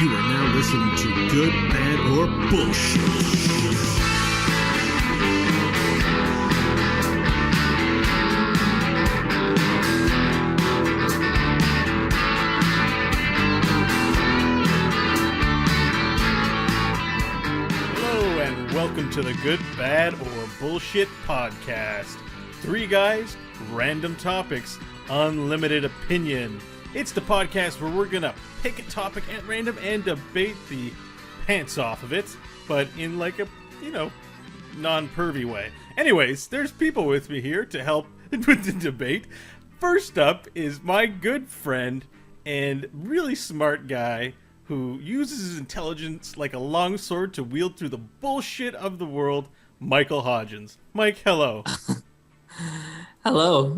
You are now listening to Good, Bad, or Bullshit. Welcome to the Good, Bad, or Bullshit podcast. 3 guys, random topics, unlimited opinion. It's the podcast where we're gonna pick a topic at random and debate the pants off of it, but in like a, non-pervy way. Anyways, there's people with me here to help with the debate. First up is my good friend and really smart guy who uses his intelligence like a longsword to wield through the bullshit of the world, Michael Hodgins. Mike, hello. Hello.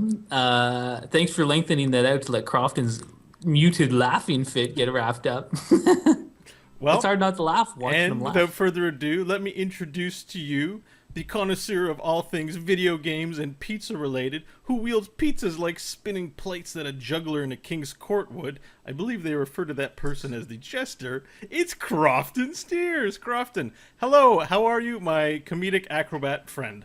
Thanks for lengthening that out to let Crofton's muted laughing fit get wrapped up. Well, it's hard not to laugh watching him and laugh. without further ado, let me introduce to you the connoisseur of all things video games and pizza related, who wields pizzas like spinning plates that a juggler in a king's court would. I believe they refer to that person as the jester. It's Crofton Steers. Crofton, hello, how are you, my comedic acrobat friend?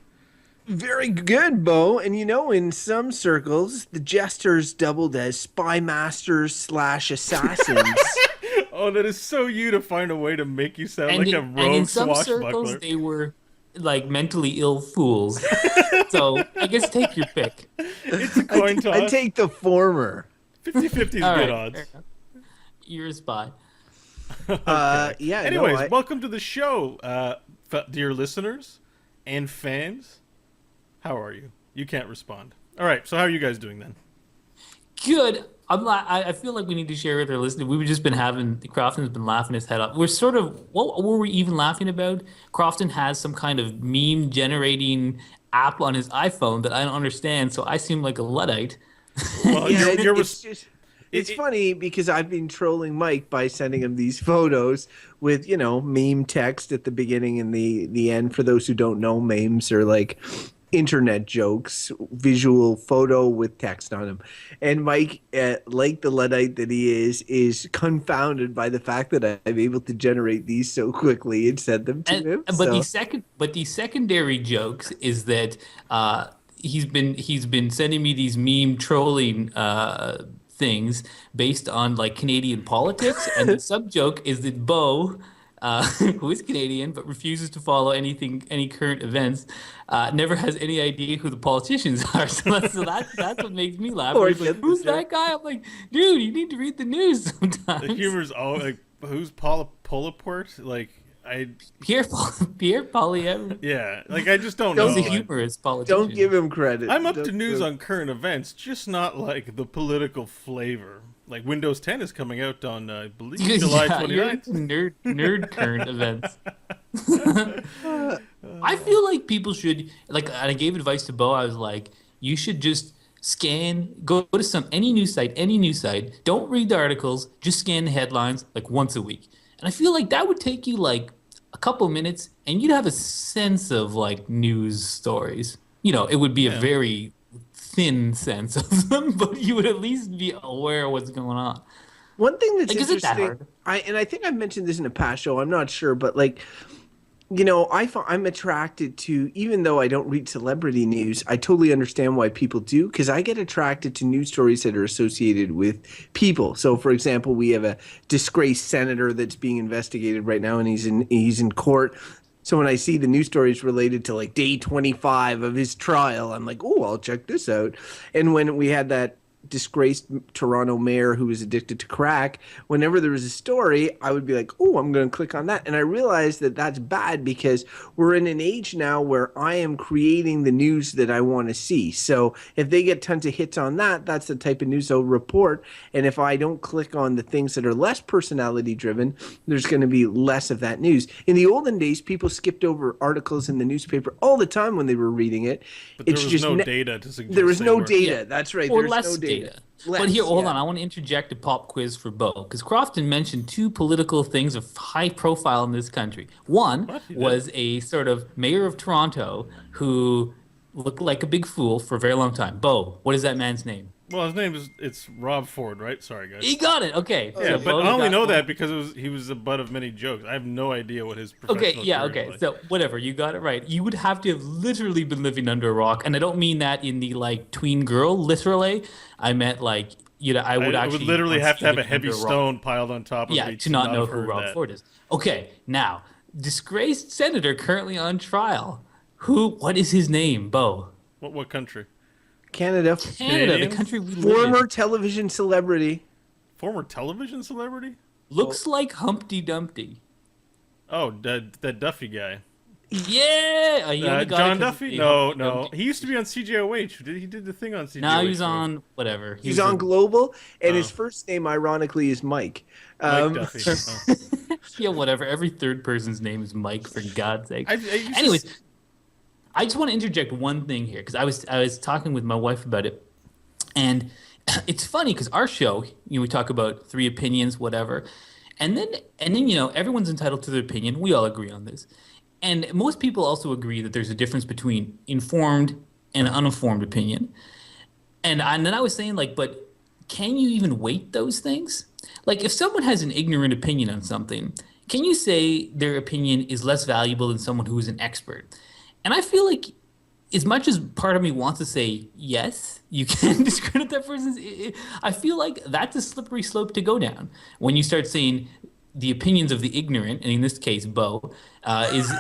Very good, Bo. And in some circles, the jesters doubled as spy masters / assassins. Oh, that is so you to find a way to make you sound like a rogue and in some swashbuckler. circles, they were like mentally ill fools. So I guess take your pick. It's a coin toss. I take the former. 50-50 is good odds. You're a spy. Okay. Yeah. Anyways, welcome to the show, dear listeners and fans. How are you? You can't respond. All right, so how are you guys doing then? Good. I feel like we need to share with our listeners. We've just been Crofton's been laughing his head off. We're sort of, what were we even laughing about? Crofton has some kind of meme generating app on his iPhone that I don't understand, so I seem like a Luddite. Well, yeah, it's funny because I've been trolling Mike by sending him these photos with, meme text at the beginning and the end. For those who don't know, memes are like internet jokes, visual photo with text on them. And Mike, like the Luddite that he is confounded by the fact that I'm able to generate these so quickly and send them to him. But the secondary jokes is that he's been sending me these meme trolling things based on like Canadian politics, and the sub joke is that Bo, who is Canadian but refuses to follow any current events, never has any idea who the politicians are. So that's what makes me laugh. He's like, who's that guy? I'm like, dude, you need to read the news sometimes. The humor's all like, who's Paul Polaport? Like, Pierre Poilievre. Yeah, like I just don't know. He's a humorous politician. Don't give him credit. I'm up to news on current events, just not like the political flavor. Like Windows 10 is coming out on, I believe, July 29th. Nerd current events. I feel like people should, like, and I gave advice to Bo. I was like, you should just go to any news site. Don't read the articles, just scan the headlines like once a week. And I feel like that would take you like a couple minutes and you'd have a sense of like news stories. It would be a very thin sense of them, but you would at least be aware of what's going on. One thing that's interesting, is it that hard? I think I've mentioned this in a past show, I'm not sure, but like, I'm attracted to, even though I don't read celebrity news, I totally understand why people do, because I get attracted to news stories that are associated with people. So, for example, we have a disgraced senator that's being investigated right now, and he's in court. So when I see the news stories related to like day 25 of his trial, I'm like, oh, I'll check this out. And when we had that disgraced Toronto mayor who was addicted to crack, whenever there was a story, I would be like, oh, I'm going to click on that. And I realized that that's bad because we're in an age now where I am creating the news that I want to see. So if they get tons of hits on that, that's the type of news I'll report. And if I don't click on the things that are less personality driven, there's going to be less of that news. In the olden days, people skipped over articles in the newspaper all the time when they were reading it. But there was no data to suggest. There was no data. Yeah. That's right. Or less data. But here, hold on. I want to interject a pop quiz for Bo, because Crofton mentioned 2 political things of high profile in this country. One was a sort of mayor of Toronto who looked like a big fool for a very long time. Bo, what is that man's name? Well, his name it's Rob Ford, right? Sorry, guys. He got it. Okay. Yeah, So but Bo's I only got know one. that because he was the butt of many jokes. I have no idea what his professional career was like. So whatever, you got it right. You would have to have literally been living under a rock, and I don't mean that in the like tween girl literally. I meant like I would I actually would literally have to have a living heavy under rock. stone piled on top of Yeah, me to not know have who heard Rob that. Ford is. Okay, now disgraced senator currently on trial. What is his name, Bo? What country? Canada. Canada, the Canadians? country we live Former in. television celebrity. Former television celebrity? Looks like Humpty Dumpty. Oh, that Duffy guy. Yeah, he only got John it 'cause of Duffy? the No, Humpty no. Dumpty. He used to be on CJOH. He did the thing on CJOH. Now he's once. on whatever. He's on Global, and his Oh. first name, ironically, is Mike. Mike Duffy. Oh. Yeah, whatever. Every third person's name is Mike, for God's sake. I used to Anyways, I just want to interject one thing here because I was talking with my wife about it, and it's funny because our show, we talk about three opinions, whatever, and then everyone's entitled to their opinion. We all agree on this, and most people also agree that there's a difference between informed and uninformed opinion. And then I was saying, like, but can you even weight those things? Like, if someone has an ignorant opinion on something, can you say their opinion is less valuable than someone who is an expert? And I feel like, as much as part of me wants to say, yes, you can discredit that person's, I feel like that's a slippery slope to go down. When you start saying the opinions of the ignorant, and in this case, Bo, is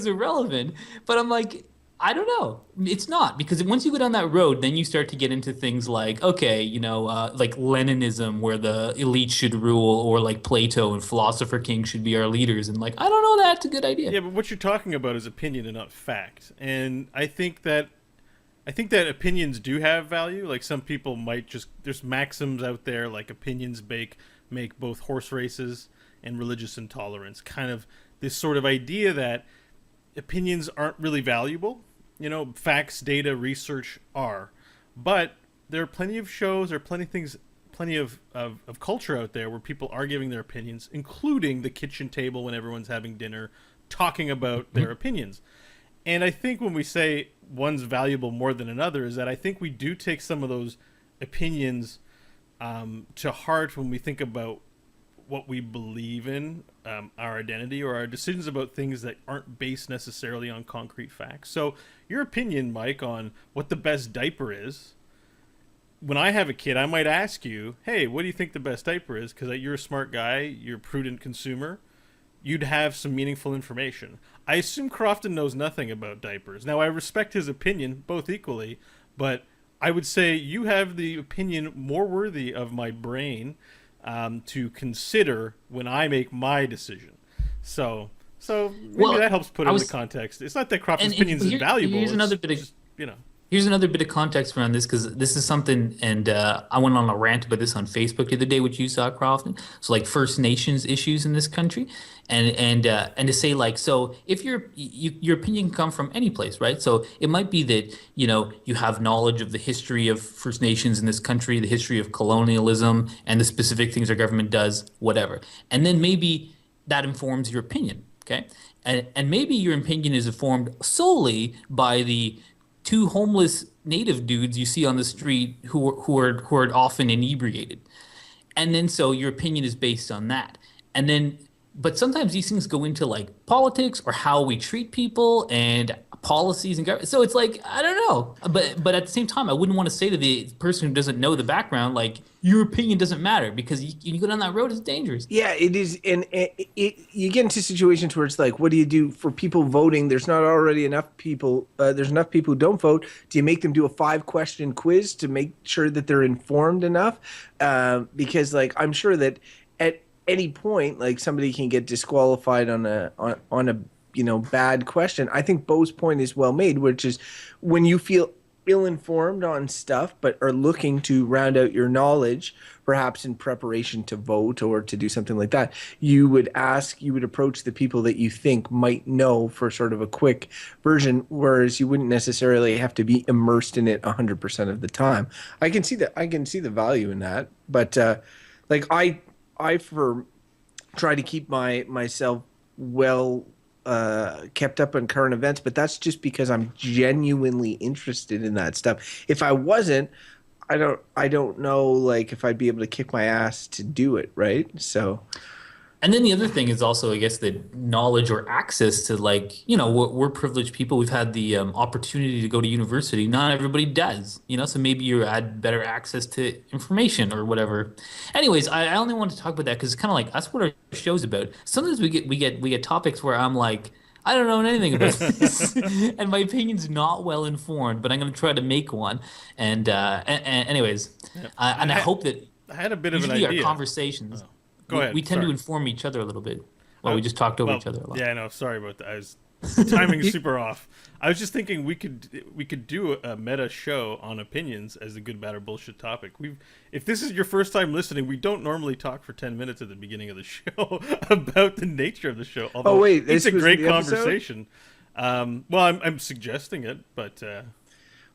irrelevant. But I'm like, I don't know. It's not, because once you go down that road, then you start to get into things like, okay, like Leninism, where the elite should rule, or like Plato and philosopher king should be our leaders. And like, I don't know, that's a good idea. Yeah, but what you're talking about is opinion and not fact. And I think that opinions do have value. Like, some people might there's maxims out there, like opinions make both horse races and religious intolerance. Kind of this sort of idea that opinions aren't really valuable. Facts, data, research are. But there are plenty of shows, or plenty of culture out there where people are giving their opinions, including the kitchen table when everyone's having dinner, talking about their opinions. And I think when we say one's valuable more than another, is that I think we do take some of those opinions to heart when we think about what we believe in, our identity, or our decisions about things that aren't based necessarily on concrete facts. So your opinion, Mike, on what the best diaper is, when I have a kid, I might ask you, hey, what do you think the best diaper is? Because you're a smart guy, you're a prudent consumer, you'd have some meaningful information. I assume Crofton knows nothing about diapers. Now, I respect his opinion both equally, but I would say you have the opinion more worthy of my brain to consider when I make my decision. So maybe that helps put it into context. It's not that Crofton's opinion is invaluable. Here's another bit of, Here's another bit of context around this, because this is something, and I went on a rant about this on Facebook the other day, which you saw, Crofton. So like First Nations issues in this country, and to say, like, so if your opinion can come from any place, right? So it might be that you have knowledge of the history of First Nations in this country, the history of colonialism, and the specific things our government does, whatever, and then maybe that informs your opinion, okay? And maybe your opinion is informed solely by the two homeless native dudes you see on the street who are often inebriated, and then so your opinion is based on that. And then, but sometimes these things go into like politics or how we treat people and policies and government. So it's like, I don't know, but at the same time, I wouldn't want to say to the person who doesn't know the background, like, your opinion doesn't matter, because you go down that road, it's dangerous. Yeah, it is, and you get into situations where it's like, what do you do for people voting? There's not already enough people. There's enough people who don't vote. Do you make them do a 5-question quiz to make sure that they're informed enough? Because like, I'm sure that at any point, like, somebody can get disqualified on a bad question. I think Bo's point is well made, which is when you feel ill-informed on stuff but are looking to round out your knowledge, perhaps in preparation to vote or to do something like that, you would approach the people that you think might know for sort of a quick version, whereas you wouldn't necessarily have to be immersed in it 100% of the time. I can see the value in that, but like I try to keep myself well kept up on current events, but that's just because I'm genuinely interested in that stuff. If I wasn't, I don't know like if I'd be able to kick my ass to do it, right? So And then the other thing is also, I guess, the knowledge or access to, like, we're privileged people. We've had the opportunity to go to university. Not everybody does, so maybe you had better access to information or whatever. Anyways, I only want to talk about that because it's kind of like that's what our show's about. Sometimes we get topics where I'm like, I don't know anything about this, and my opinion's not well informed, but I'm going to try to make one. And anyways, and I hope that I had a bit of an usually idea. our conversations. Go ahead. We tend to Sorry. inform each other a little bit. Well, we just talked over each other a lot. Yeah, no, sorry about that. The timing is super off. I was just thinking we could do a meta show on opinions as a good, bad, or bullshit topic. If this is your first time listening, we don't normally talk for 10 minutes at the beginning of the show about the nature of the show. Although wait, it's a was great the episode? conversation. Well, I'm suggesting it, but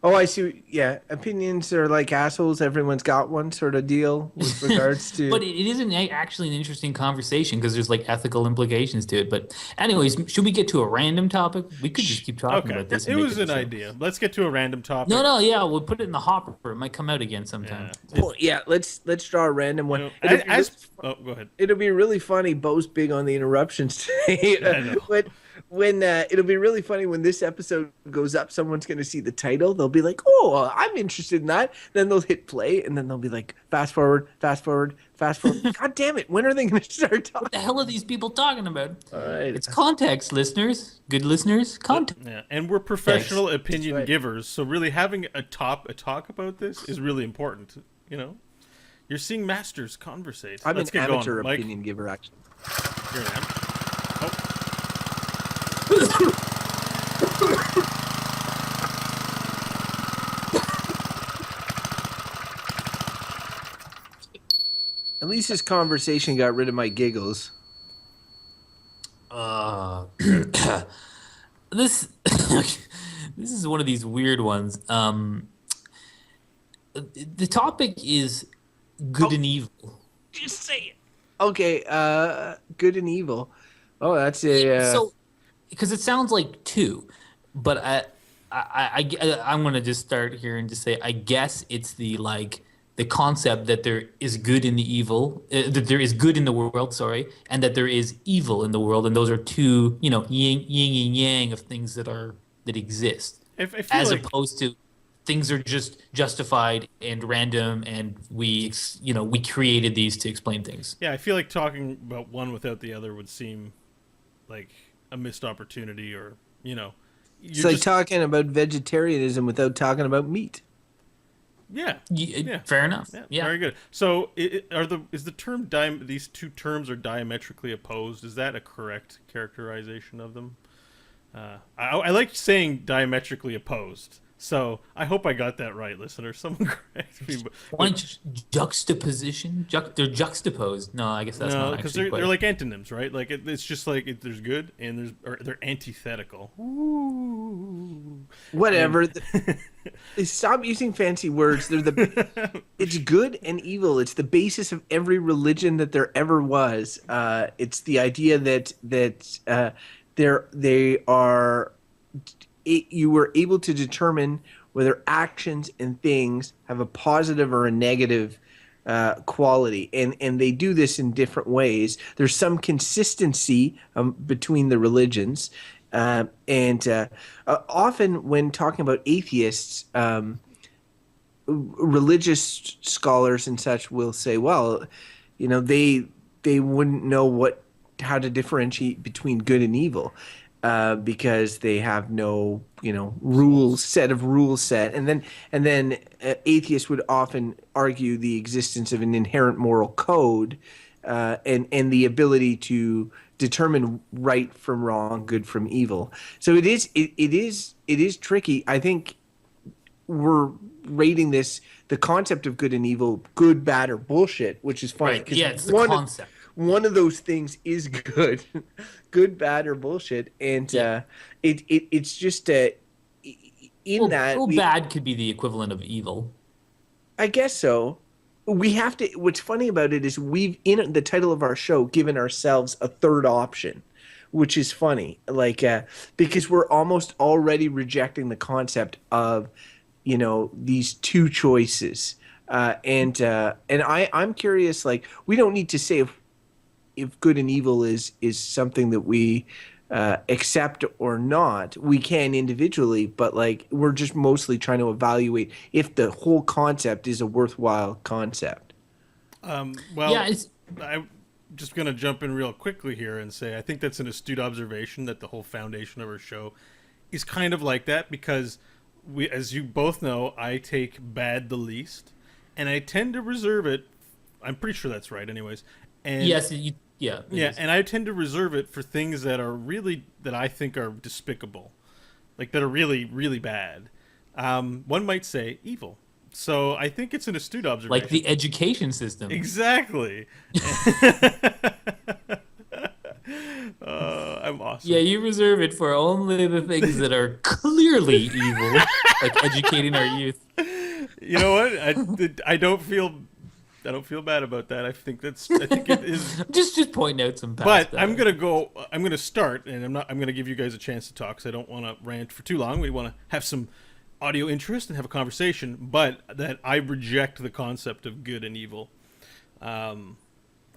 Oh, I see. Yeah, opinions are like assholes. Everyone's got one sort of deal with regards to. But it isn't actually an interesting conversation because there's like ethical implications to it. But anyways, should we get to a random topic? We could just keep talking about this. It and make was an idea. Let's get to a random topic. No, yeah, we'll put it in the hopper. It might come out again sometime. Well, yeah, let's draw a random one. Go ahead. It'll be really funny. Bo's big on the interruptions today. I know. But when it'll be really funny when this episode goes up, someone's going to see the title. They'll be like, "Oh, I'm interested in that." Then they'll hit play, and then they'll be like, "Fast forward, fast forward, fast forward." God damn it! When are they going to start talking? What the hell are these people talking about? All right. It's context, listeners. Good listeners, context. Yeah, and we're professional Thanks. opinion That's right. givers, so really having a talk about this is really important. You're seeing masters conversate. I'm Let's an get amateur going. Mike, opinion giver, actually. you're an amateur. Oh, At least this conversation got rid of my giggles. This this is one of these weird ones. The topic is good and evil. Just say it. Okay, good and evil. Oh, that's a. So, because it sounds like two, but I'm gonna just start here and just say I guess it's the concept that there is good in the evil, that there is good in the world, sorry, and that there is evil in the world, and those are two, yin and yang of things that exist, I feel as like opposed to things are just justified and random, and we created these to explain things. yeah, I feel like talking about one without the other would seem like a missed opportunity, or It's like talking about vegetarianism without talking about meat. yeah. Fair enough. Yeah, Yeah. very good. So, is the term these two terms are diametrically opposed? Is that a correct characterization of them? I like saying diametrically opposed. So I hope I got that right, listener. Someone correct me. Why juxtaposition? They're juxtaposed. No, I guess that's No, not because actually they're like antonyms, right? Like it's just like there's good and they're antithetical. Ooh. Whatever. Stop using fancy words. It's good and evil. It's the basis of every religion that there ever was. It's the idea that you were able to determine whether actions and things have a positive or a negative quality, and they do this in different ways. There's some consistency between the religions, and often when talking about atheists, religious scholars and such will say, well, they wouldn't know how to differentiate between good and evil. Because they have no, rules set, and then atheists would often argue the existence of an inherent moral code, and the ability to determine right from wrong, good from evil. So it is tricky. I think we're rating the concept of good and evil, good, bad, or bullshit, which is funny. Right. Yeah, it's the concept. One of those things is good, good, bad, or bullshit, and it's just bad could be the equivalent of evil. I guess so. We have to. What's funny about it is we've in the title of our show given ourselves a third option. which is funny. Like because we're almost already rejecting the concept of, these two choices. I'm curious. Like, we don't need to say if good and evil is something that we accept or not. We can individually, but like we're just mostly trying to evaluate if the whole concept is a worthwhile concept. Well, Yeah, it's I'm just going to jump in real quickly here and say I think that's an astute observation that the whole foundation of our show is kind of like that because we, as you both know, I take bad the least, and I tend to reserve it. I'm pretty sure that's right, anyways. And yes, it yeah, is. and I tend to reserve it for things that are really that I think are despicable, like that are really really bad. One might say evil. So I think it's an astute observation. Like the education system. Exactly. I'm awesome. Yeah, you reserve it for only the things that are clearly evil, like educating our youth. You know what? I don't feel bad about that. I think it is. Just pointing out some But past. I'm gonna start, and I'm gonna give you guys a chance to talk because I don't want to rant for too long. We want to have some audio interest and have a conversation. But that I reject the concept of good and evil. I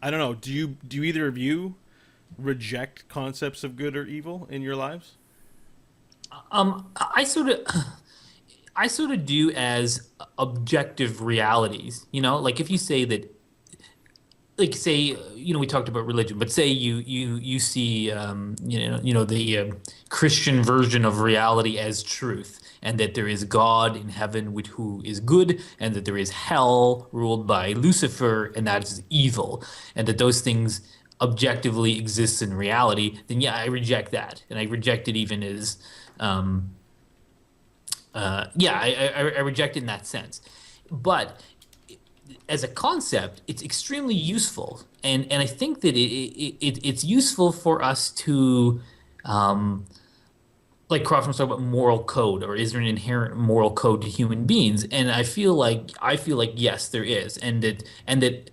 don't know. Do you either of you reject concepts of good or evil in your lives? I sort of do as objective realities. Like if you say that, like say we talked about religion, but say you see the Christian version of reality as truth, and that there is God in heaven who is good, and that there is hell ruled by Lucifer, and that is evil, and that those things objectively exist in reality. Then yeah, I reject that, and I reject it even as I reject it in that sense. But as a concept, it's extremely useful, and I think that it's useful for us to, like Crawford was talking about moral code, or is there an inherent moral code to human beings? And I feel like yes, there is, and that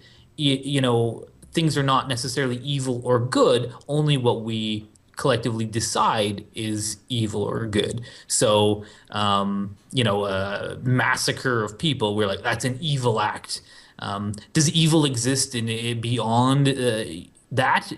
things are not necessarily evil or good, only what we collectively decide is evil or good. So, a massacre of people, we're like, that's an evil act. Does evil exist in beyond that?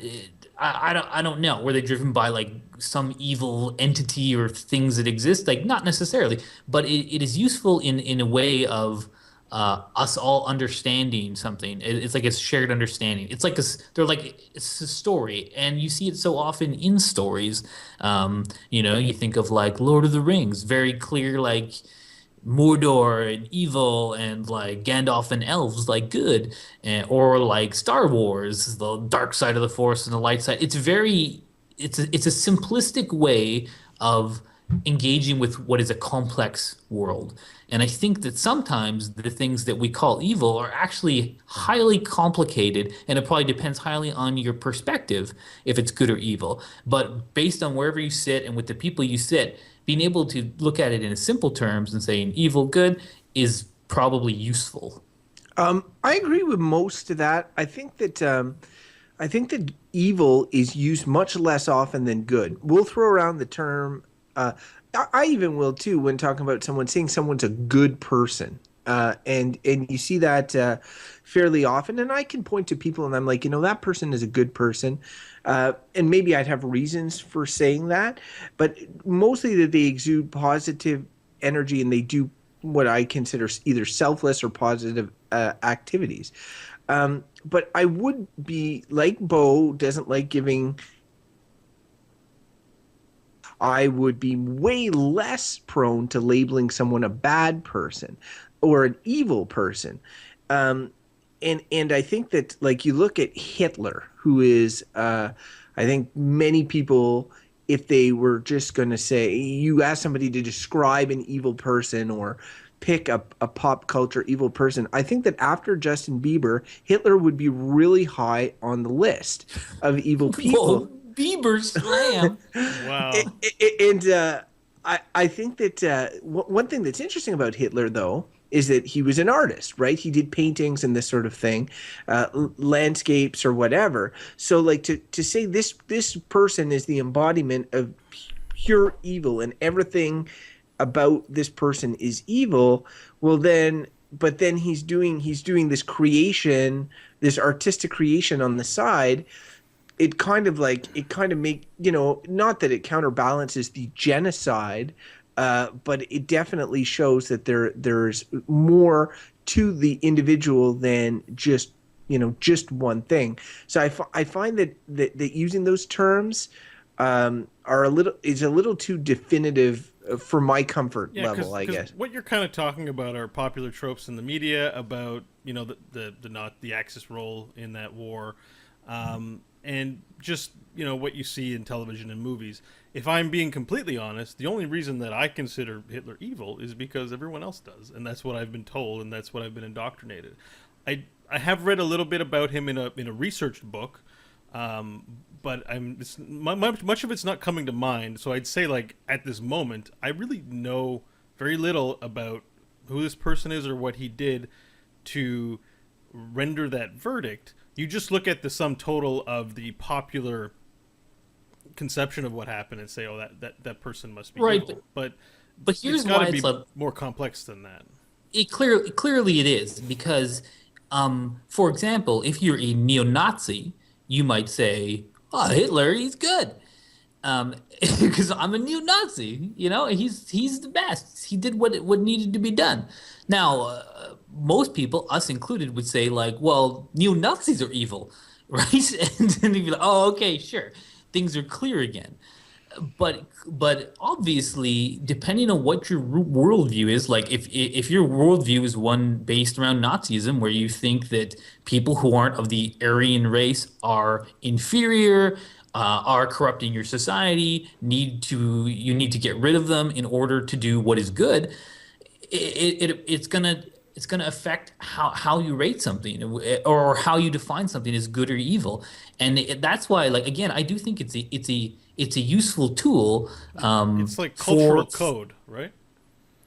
I don't know. Were they driven by like some evil entity or things that exist? Like not necessarily, but it is useful in a way of us all understanding something. It's like a shared understanding. It's like it's a story, and you see it so often in stories. You think of like Lord of the Rings, very clear like Mordor and evil, and like Gandalf and elves like good, or like Star Wars, the dark side of the Force and the light side. It's a simplistic way of engaging with what is a complex world. And I think that sometimes the things that we call evil are actually highly complicated, and it probably depends highly on your perspective if it's good or evil. But based on wherever you sit and with the people you sit, being able to look at it in simple terms and saying evil, good is probably useful. I agree with most of that. I think that evil is used much less often than good. We'll throw around the term. I even will too when talking about someone, saying someone's a good person, and you see that fairly often. And I can point to people, and I'm like, that person is a good person, and maybe I'd have reasons for saying that, but mostly that they exude positive energy and they do what I consider either selfless or positive activities. But I would be like Bo doesn't like giving. I would be way less prone to labeling someone a bad person or an evil person. And I think that, like, you look at Hitler, who is, I think many people, if they were just going to say, you ask somebody to describe an evil person or pick a pop culture evil person, I think that after Justin Bieber, Hitler would be really high on the list of evil people. Whoa. Bieber slam. Wow. And I think that one thing that's interesting about Hitler, though, is that he was an artist, right? He did paintings and this sort of thing, landscapes or whatever. So like to say this person is the embodiment of pure evil and everything about this person is evil, well then, but then he's doing this creation, this artistic creation on the side. It kind of make, not that it counterbalances the genocide, but it definitely shows that there's more to the individual than just one thing. So I find that using those terms are a little too definitive for my comfort level, I guess. What you're kind of talking about are popular tropes in the media about the Axis role in that war, and just what you see in television and movies. If I'm being completely honest, the only reason that I consider Hitler evil is because everyone else does, and that's what I've been told, and that's what I've been indoctrinated. I have read a little bit about him in a researched book, but much of it's not coming to mind. So I'd say, like, at this moment, I really know very little about who this person is or what he did to render that verdict. You just look at the sum total of the popular conception of what happened and say, oh, that person must be right, evil. But here's it's gotta why be it's more complex than that. Clearly it is, because for example, if you're a neo-Nazi, you might say, oh, Hitler, he's good, because I'm a neo-Nazi, he's the best, he did what needed to be done. Now most people, us included, would say, like, well, neo-Nazis are evil, right? And then they'd be like, oh, okay, sure, things are clear again. But obviously, depending on what your worldview is, like if your worldview is one based around Nazism, where you think that people who aren't of the Aryan race are inferior, are corrupting your society, you need to get rid of them in order to do what is good, it's gonna affect how you rate something, or how you define something as good or evil. And that's why, like, again, I do think it's a useful tool. It's like cultural code, right?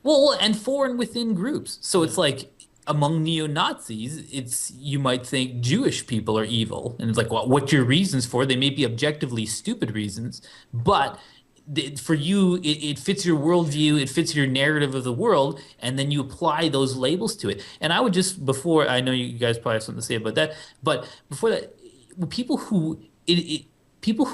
Well, and for and within groups. So it's like, among neo-Nazis, you might think Jewish people are evil, and it's like, well, what's your reasons for? They may be objectively stupid reasons, but for you, it fits your worldview, it fits your narrative of the world, and then you apply those labels to it. And I would just, before, I know you guys probably have something to say about that, but before that, people who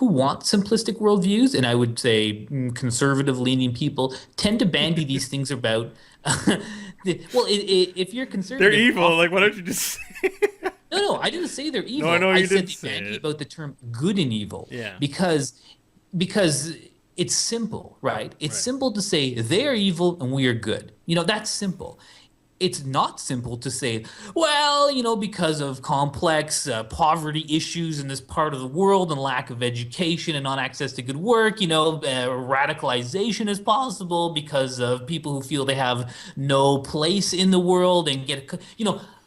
want simplistic worldviews, and I would say conservative-leaning people, tend to bandy these things about. Well, if you're conservative, they're evil. Like, why don't you just say? No, I didn't say they're evil. No, I know you said didn't they say bandy it. about the term good and evil. Yeah. Because it's simple, right? It's Right. simple to say they are evil and we are good. That's simple. It's not simple to say, well, because of complex poverty issues in this part of the world and lack of education and not access to good work, radicalization is possible because of people who feel they have no place in the world and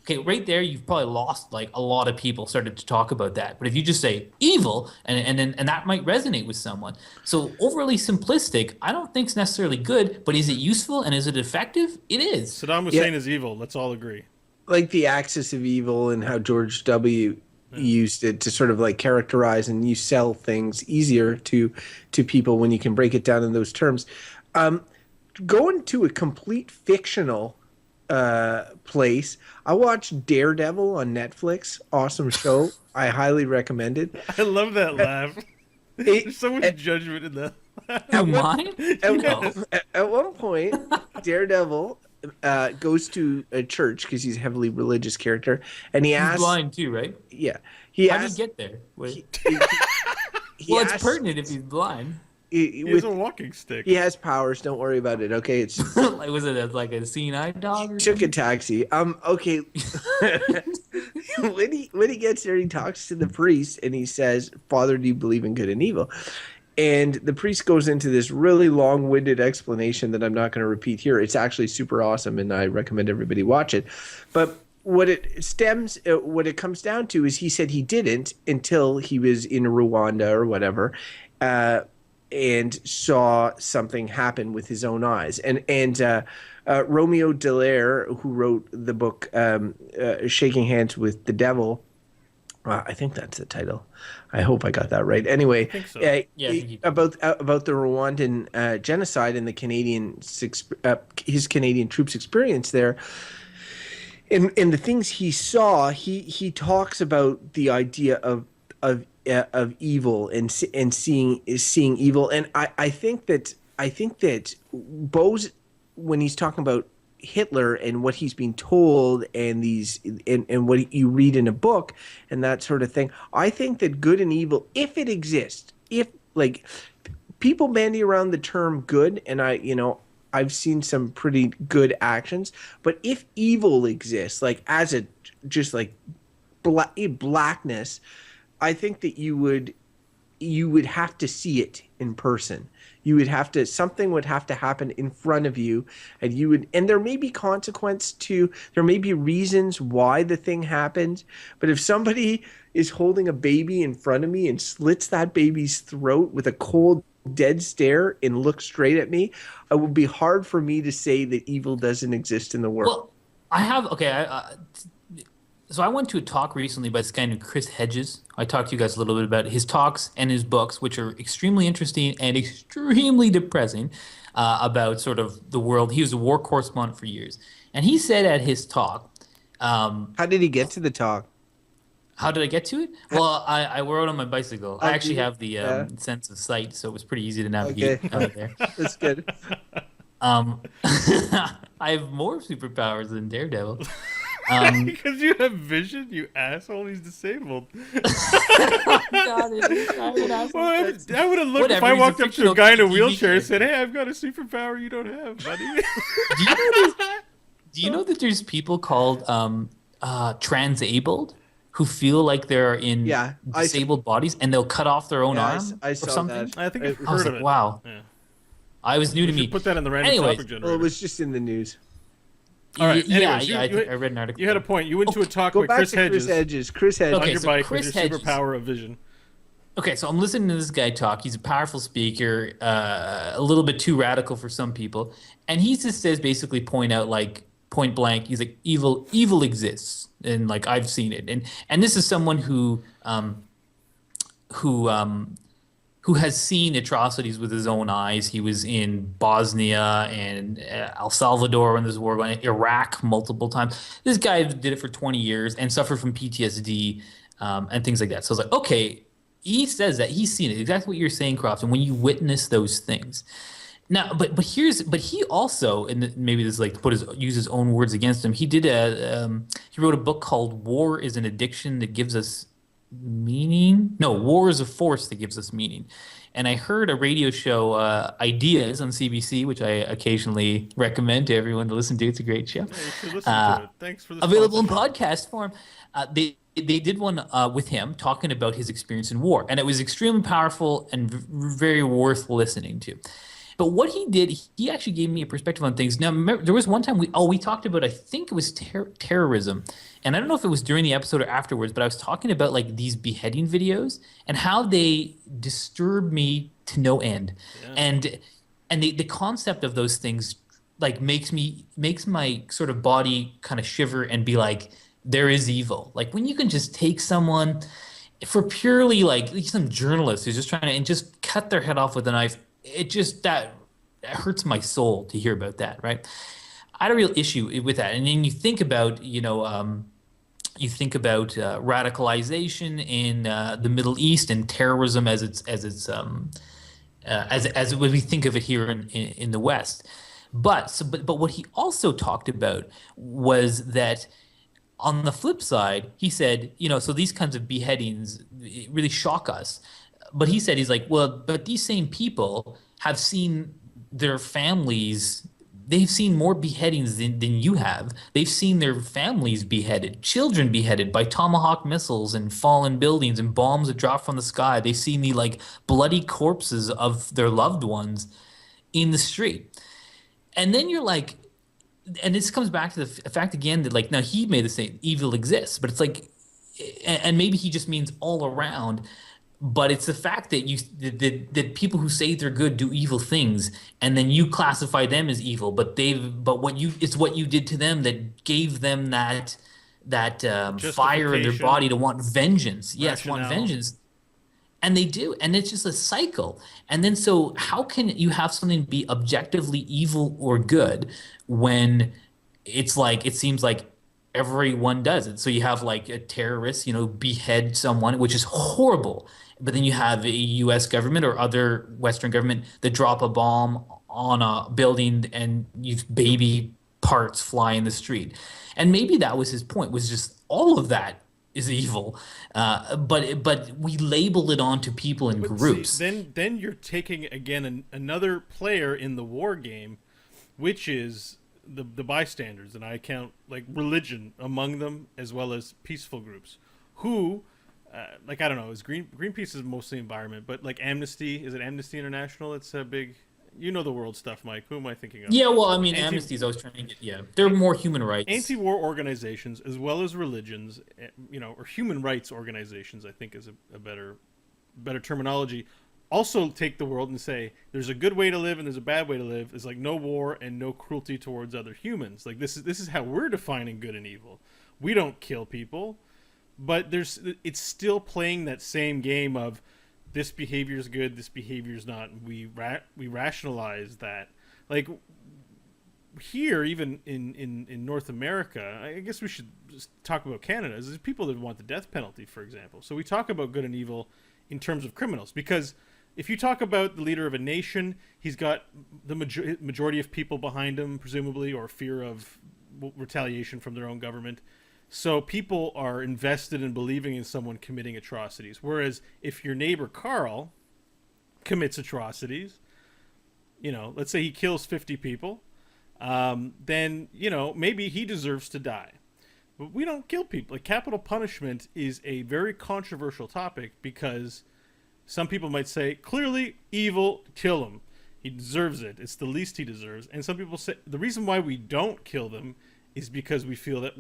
okay, right there, you've probably lost, like, a lot of people started to talk about that. But if you just say evil, and that might resonate with someone. So overly simplistic, I don't think is necessarily good, but is it useful and is it effective? It is. Saddam Hussein is evil. Let's all agree. Like the axis of evil and how George W. used it to sort of like characterize, and you sell things easier to people when you can break it down in those terms. Going to a complete fictional place, I watched Daredevil on Netflix. Awesome show. I highly recommend it. I love that laugh. There's so much judgment in that. At one point, Daredevil goes to a church because he's a heavily religious character, and he asks. He's blind too, right? Yeah. How did he get there? It's pertinent if he's blind. He has a walking stick. He has powers. Don't worry about it. Okay, it's like, was it like a seeing eye dog? Took a taxi. Okay. when he gets there, he talks to the priest and he says, "Father, do you believe in good and evil?" And the priest goes into this really long-winded explanation that I'm not going to repeat here. It's actually super awesome, and I recommend everybody watch it. But what it comes down to is he said he didn't until he was in Rwanda or whatever. saw something happen with his own eyes. And Romeo Dallaire, who wrote the book Shaking Hands with the Devil, I think that's the title. I hope I got that right. Anyway, think so. Yeah, I think you did. about the Rwandan genocide and the his Canadian troops' experience there. And the things he saw, he talks about the idea of evil and seeing evil. And I think that Bose, when he's talking about Hitler and what he's being told and and what you read in a book and that sort of thing, I think that good and evil, if it exists, if like people bandy around the term good, and I've seen some pretty good actions, but if evil exists, like as a just like blackness, I think that you would have to see it in person. Something would have to happen in front of you, and there may be there may be reasons why the thing happened, but if somebody is holding a baby in front of me and slits that baby's throat with a cold, dead stare and looks straight at me, it would be hard for me to say that evil doesn't exist in the world. Well, so I went to a talk recently by this guy named Chris Hedges. I talked to you guys a little bit about his talks and his books, which are extremely interesting and extremely depressing about sort of the world. He was a war correspondent for years. And he said at his talk... how did he get to the talk? How did I get to it? Well, I rode on my bicycle. I actually have the sense of sight, so it was pretty easy to navigate out there. That's good. I have more superpowers than Daredevil. Because you have vision, you asshole. He's disabled. I would have looked if I walked up to a guy in a wheelchair and said, "Hey, I've got a superpower you don't have, buddy." Do you know that there's people called transabled who feel like they're in disabled bodies and they'll cut off their own arm or something? I think I've I was heard of like, it. wow. Yeah. I was new to me. Put that in the random topic generator. Well, it was just in the news. All right. Yeah, Anyways, I think I read an article. You had a point. You went to a talk Go with back Chris to Hedges. Chris Hedges. On Okay, your so bike Chris with your Hedges. superpower of vision. Okay, so I'm listening to this guy talk. He's a powerful speaker, a little bit too radical for some people, and he just says basically point blank. He's like evil exists, and like I've seen it, and this is someone who has seen atrocities with his own eyes. He was in Bosnia and El Salvador when this war went on, Iraq multiple times. This guy did it for 20 years and suffered from PTSD and things like that. So I was like, okay, he says that he's seen it, exactly what you're saying, Croft. And when you witness those things, now, but he also, and maybe this is like to use his own words against him. He wrote a book called "War is an Addiction That Gives Us Meaning." No, war is a force that gives us meaning. And I heard a radio show, Ideas, on CBC, which I occasionally recommend to everyone to listen to. It's a great show. Yeah, you should listen to it. Thanks for the available in sponsorship. podcast form. They did one with him talking about his experience in war, and it was extremely powerful and very worth listening to. But what he did, he actually gave me a perspective on things. Now, remember, there was one time we talked about, I think it was terrorism. And I don't know if it was during the episode or afterwards, but I was talking about like these beheading videos and how they disturb me to no end. Yeah. And the concept of those things like makes my sort of body kind of shiver and be like, there is evil. Like when you can just take someone for purely like some journalist who's just trying to and just cut their head off with a knife. It just that hurts my soul to hear about that, right? I had a real issue with that, and then you think about radicalization in the Middle East and terrorism as we think of it here in the West. But what he also talked about was that on the flip side, he said, so these kinds of beheadings really shock us. But he said, he's like, well, but these same people have seen their families, they've seen more beheadings than you have. They've seen their families beheaded, children beheaded by tomahawk missiles and fallen buildings and bombs that drop from the sky. They've seen the like bloody corpses of their loved ones in the street. And then you're like, and this comes back to the fact again that like, now he made the same evil exists, but it's like, and maybe he just means all around. But it's the fact that that people who say they're good do evil things, and then you classify them as evil. It's what you did to them that gave them that fire in their Justification, body to want vengeance. Yes, want rationale. vengeance. And they do, and it's just a cycle. And then so how can you have something be objectively evil or good when it's like it seems like everyone does it? So you have like a terrorist, behead someone, which is horrible. But then you have a US government or other Western government that drop a bomb on a building and use baby parts fly in the street. And maybe that was his point, was just all of that is evil, but we label it onto people in But groups. see, then you're taking again another player in the war game, which is the bystanders, and I count like religion among them as well as peaceful groups, who, like I don't know, is Greenpeace is mostly environment, but like Amnesty, is it Amnesty International? It's a big, the world stuff, Mike. Who am I thinking of? Yeah, well, I mean, Amnesty's always trying to get, they're more human rights. Anti-war organizations as well as religions, or human rights organizations, I think is a better terminology, also take the world and say there's a good way to live and there's a bad way to live. It's like no war and no cruelty towards other humans. Like this is how we're defining good and evil. We don't kill people, but it's still playing that same game of this behavior is good, this behavior is not. We rationalize that. Like here, even in North America, I guess we should just talk about Canada. There's people that want the death penalty, for example. So we talk about good and evil in terms of criminals, because if you talk about the leader of a nation, he's got the majority of people behind him, presumably, or fear of retaliation from their own government. So people are invested in believing in someone committing atrocities. Whereas if your neighbor Carl commits atrocities, let's say he kills 50 people, then, maybe he deserves to die. But we don't kill people. Like, capital punishment is a very controversial topic because some people might say, clearly evil, kill him. He deserves it. It's the least he deserves. And some people say the reason why we don't kill them is because we feel that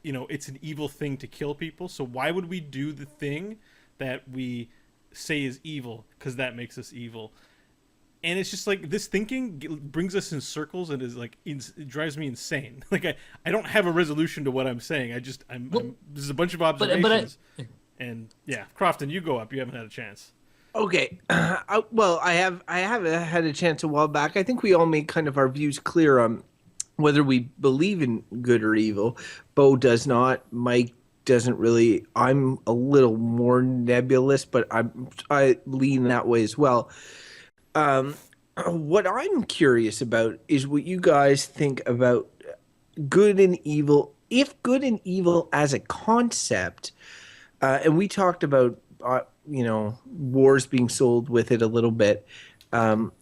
it's an evil thing to kill people. So why would we do the thing that we say is evil? Because that makes us evil. And it's just like this thinking brings us in circles and is like it drives me insane. Like I don't have a resolution to what I'm saying. This is a bunch of observations. And yeah, Crofton, you go up. You haven't had a chance. Okay. Well, I have had a chance a while back. I think we all made kind of our views clear on whether we believe in good or evil. Bo does not. Mike doesn't really. I'm a little more nebulous, but I lean that way as well. What I'm curious about is what you guys think about good and evil. If good and evil as a concept, and we talked about wars being sold with it a little bit,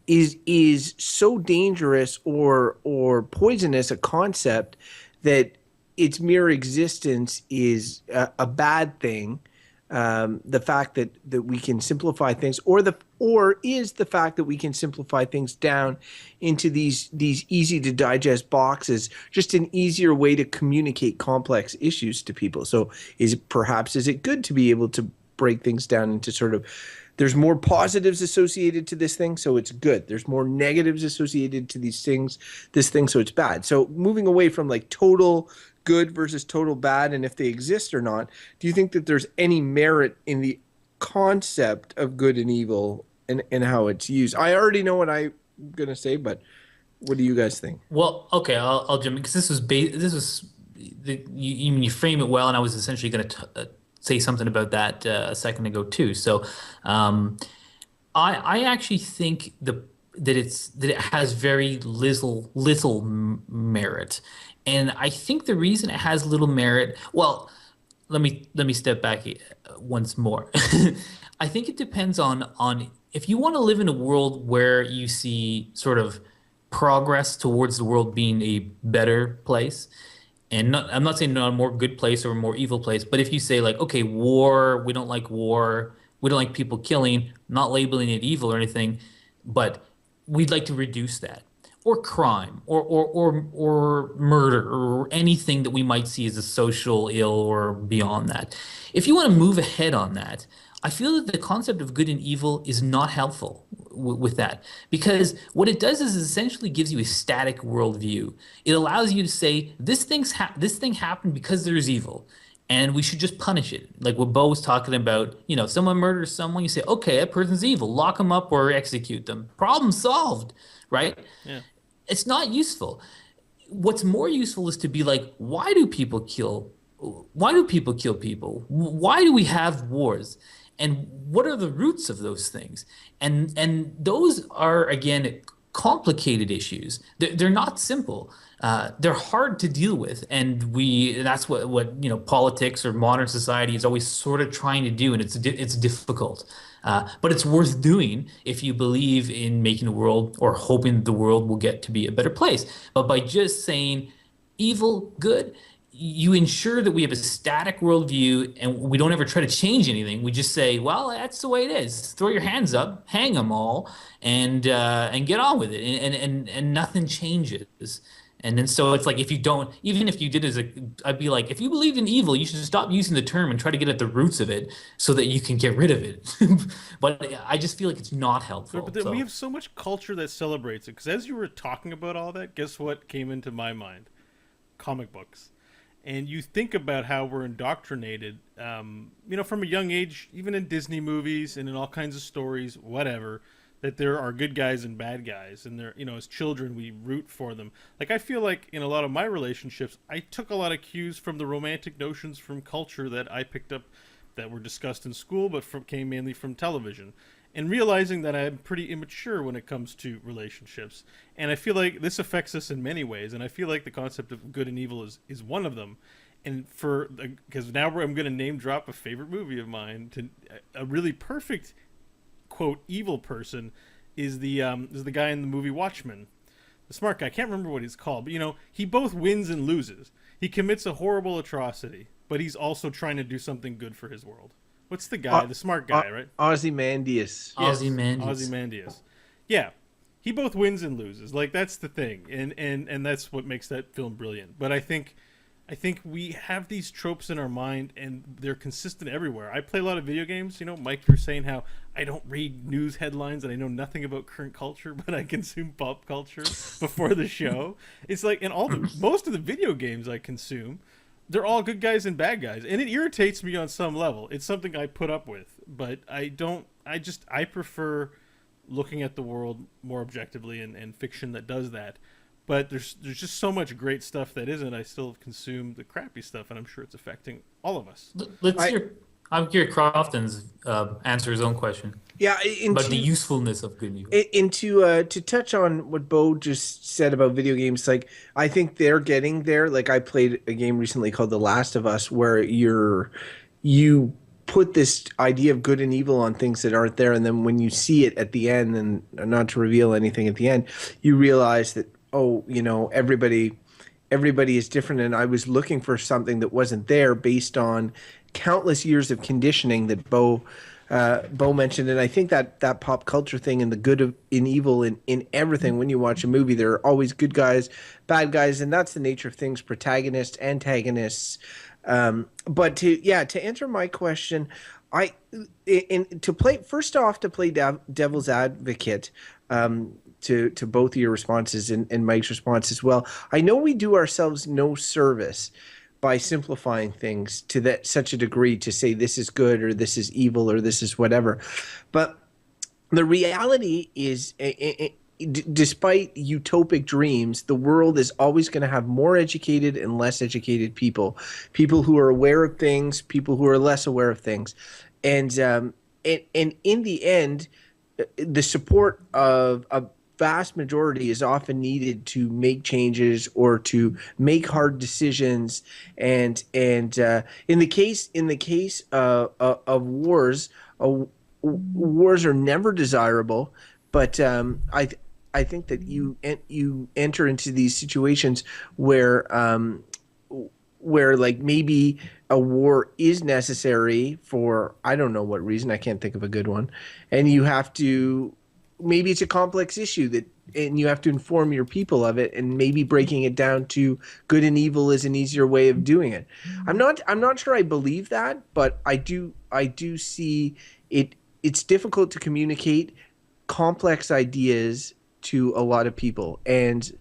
is so dangerous or poisonous a concept that its mere existence is a bad thing. The fact that we can simplify things, or is the fact that we can simplify things down into these easy to digest boxes just an easier way to communicate complex issues to people? So is it good to be able to break things down into sort of, there's more positives associated to this thing, so it's good. There's more negatives associated to this thing, so it's bad. So moving away from like total good versus total bad, and if they exist or not, do you think that there's any merit in the concept of good and evil and how it's used? I already know what I'm going to say, but what do you guys think? Well, okay, I'll jump in because you frame it well, and I was essentially going to say something about that a second ago too. So, I actually think that it has very little merit, and I think the reason it has little merit. Well, let me step back once more. I think it depends on if you want to live in a world where you see sort of progress towards the world being a better place. And I'm not saying a more good place or a more evil place, but if you say like, okay, war, we don't like people killing, not labeling it evil or anything, but we'd like to reduce that, or crime, or murder, or anything that we might see as a social ill or beyond that. If you want to move ahead on that, I feel that the concept of good and evil is not helpful with that, because what it does is essentially gives you a static worldview. It allows you to say this thing happened because there's evil, and we should just punish it. Like what Bo was talking about, if someone murders someone, you say, okay, that person's evil, lock them up or execute them. Problem solved, right? Yeah. It's not useful. What's more useful is to be like, why do people kill? Why do people kill people? Why do we have wars? And what are the roots of those things? And those are, again, complicated issues. They're not simple. They're hard to deal with, and that's what politics or modern society is always sort of trying to do, and it's difficult. But it's worth doing if you believe in making the world or hoping the world will get to be a better place. But by just saying evil, good, you ensure that we have a static worldview and we don't ever try to change anything. We just say, well, that's the way it is. Throw your hands up, hang them all, and get on with it. And nothing changes. And then so it's like, if you don't, even if you did I'd be like, if you believe in evil, you should stop using the term and try to get at the roots of it so that you can get rid of it. But I just feel like it's not helpful. But we have so much culture that celebrates it. Because as you were talking about all that, guess what came into my mind? Comic books. And you think about how we're indoctrinated, from a young age, even in Disney movies and in all kinds of stories, whatever, that there are good guys and bad guys. And as children, we root for them. Like, I feel like in a lot of my relationships, I took a lot of cues from the romantic notions from culture that I picked up that were discussed in school, but came mainly from television. And realizing that I'm pretty immature when it comes to relationships. And I feel like this affects us in many ways. And I feel like the concept of good and evil is one of them. And because now I'm going to name drop a favorite movie of mine. A really perfect, quote, evil person is the guy in the movie Watchmen. The smart guy. I can't remember what he's called. But, he both wins and loses. He commits a horrible atrocity, but he's also trying to do something good for his world. What's the guy? The smart guy, right? Ozymandias. Yes, Ozymandias. Ozymandias. Yeah. He both wins and loses. Like, that's the thing. And that's what makes that film brilliant. But I think we have these tropes in our mind, and they're consistent everywhere. I play a lot of video games. Mike, you're saying how I don't read news headlines and I know nothing about current culture, but I consume pop culture before the show. It's like, in most of the video games I consume, they're all good guys and bad guys, and it irritates me on some level. It's something I put up with, but I prefer looking at the world more objectively and fiction that does that. But there's just so much great stuff that isn't. I still consume the crappy stuff, and I'm sure it's affecting all of us. I'm hear Crofton's answer his own question. Yeah, about the usefulness of good and evil. And to touch on what Bo just said about video games, like, I think they're getting there. Like, I played a game recently called The Last of Us, where you put this idea of good and evil on things that aren't there, and then when you see it at the end, and not to reveal anything at the end, you realize that, everybody is different, and I was looking for something that wasn't there based on countless years of conditioning that Bo mentioned. And I think that pop culture thing and the good and evil in everything, when you watch a movie, there are always good guys, bad guys, and that's the nature of things, protagonists, antagonists. But to answer my question, to play devil's advocate, to both of your responses and Mike's response as well, I know we do ourselves no service by simplifying things to such a degree to say this is good or this is evil or this is whatever. But the reality is, despite utopic dreams, the world is always going to have more educated and less educated people who are aware of things, people who are less aware of things. And in the end, the support of a vast majority is often needed to make changes or to make hard decisions. And in the case of wars, wars are never desirable. But I think that you enter into these situations where like maybe a war is necessary for, I don't know what reason, I can't think of a good one, and you have to, maybe it's a complex issue that and you have to inform your people of it, and maybe breaking it down to good and evil is an easier way of doing it. I'm not sure I believe that, but I do see it. It's difficult to communicate complex ideas to a lot of people, and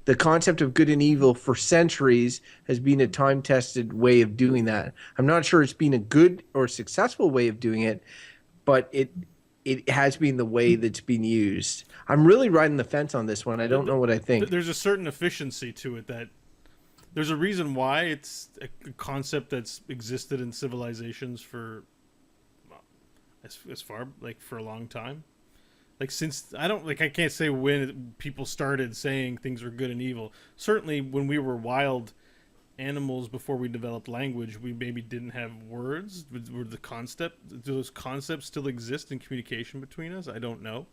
the concept of good and evil for centuries has been a time-tested way of doing that. I'm not sure it's been a good or successful way of doing it, but it has been the way that's been used. I'm really riding the fence on this one. I don't know what I think. There's a certain efficiency to it that there's a reason why it's a concept that's existed in civilizations for as far like for a long time. Like since I can't say when people started saying things were good and evil. Certainly when we were wild animals before we developed language, we maybe didn't have words. Were the concept? Do those concepts still exist in communication between us? I don't know,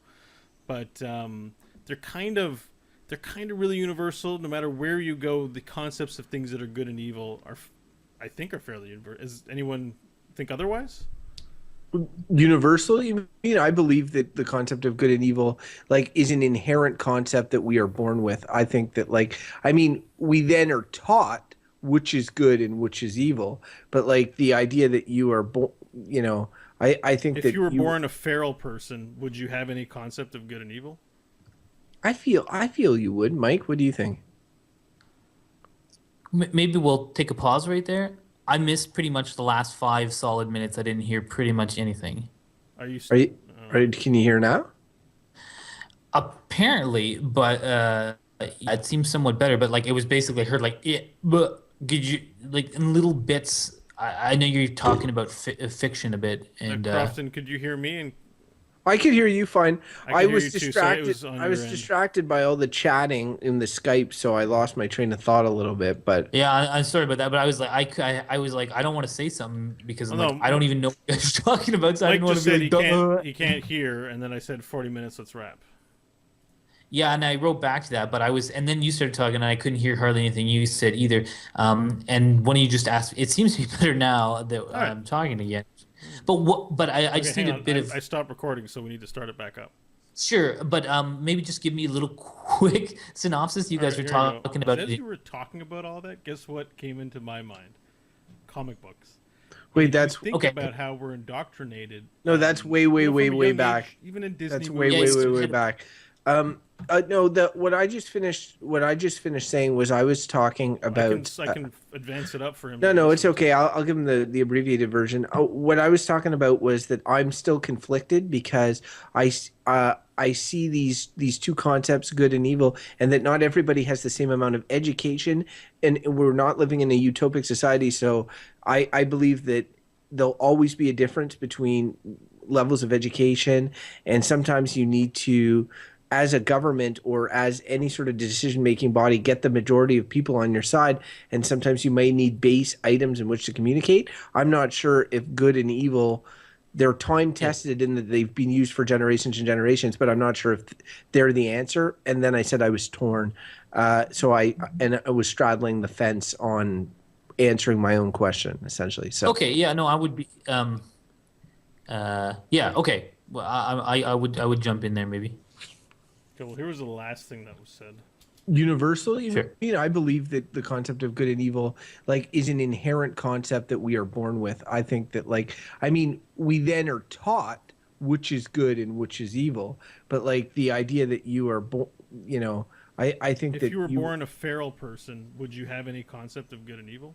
but they're kind of really universal. No matter where you go, the concepts of things that are good and evil I think, are fairly universal. Does anyone think otherwise? Universal, you mean? I believe that the concept of good and evil like is an inherent concept that we are born with. I think that we then are taught which is good and which is evil, but like the idea that you are born, I think if that you were born a feral person, would you have any concept of good and evil? I feel you would. Mike, what do you think? Maybe we'll take a pause right there. I missed pretty much the last 5 solid minutes. I didn't hear pretty much anything. Are you? Can you hear now? Apparently, but it seems somewhat better. But like it was basically I heard like it, but did you like in little bits? I know you're talking about fiction a bit, and Crofton, could you hear me? And I could hear you fine. I hear was you too, so it distracted. was on I was your end. distracted by all the chatting in the Skype, so I lost my train of thought a little bit. But yeah, I'm sorry about that. But I was like, I was like, I don't want to say something because I'm Oh, like, no. I don't even know what you're talking about. So I Mike didn't want just to said be like, he can't hear, and then I said 40 minutes. Let's wrap. Yeah, and I wrote back to that, but and then you started talking, and I couldn't hear hardly anything you said either. And one of you just asked, it seems to be better now that right. I'm talking again. But I just Okay, need hang a on. bit of I stopped recording, so we need to start it back up. sure, but maybe just give me a little quick synopsis. You guys were All right, here we go. talking about As it. you were talking about all that, guess what came into my mind? Comic books. wait, If you that's think okay. about how we're indoctrinated. no, that's way, way, from way, a way young back. age, even in Disney That's way, movies. way, Yeah, way, way back. No, what I just finished saying was I was talking about. I can advance it up for him. No, to no, it's listen to. okay. I'll give him the abbreviated version. What I was talking about was that I'm still conflicted because I see these two concepts, good and evil, and that not everybody has the same amount of education, and we're not living in a utopic society. So I believe that there'll always be a difference between levels of education, and sometimes you need to, as a government or as any sort of decision-making body, get the majority of people on your side, and sometimes you may need base items in which to communicate. I'm not sure if good and evil, they're time-tested in that they've been used for generations and generations, but I'm not sure if they're the answer. And then I said I was torn. So I was straddling the fence on answering my own question, essentially. So Okay, yeah, no, I would be. Yeah, okay. Well, I would jump in there maybe. Okay, well, here was the last thing that was said. universal, Sure. I believe that the concept of good and evil like is an inherent concept that we are born with. I think that we then are taught which is good and which is evil, but like the idea that you are born, I think If that you were born a feral person, would you have any concept of good and evil?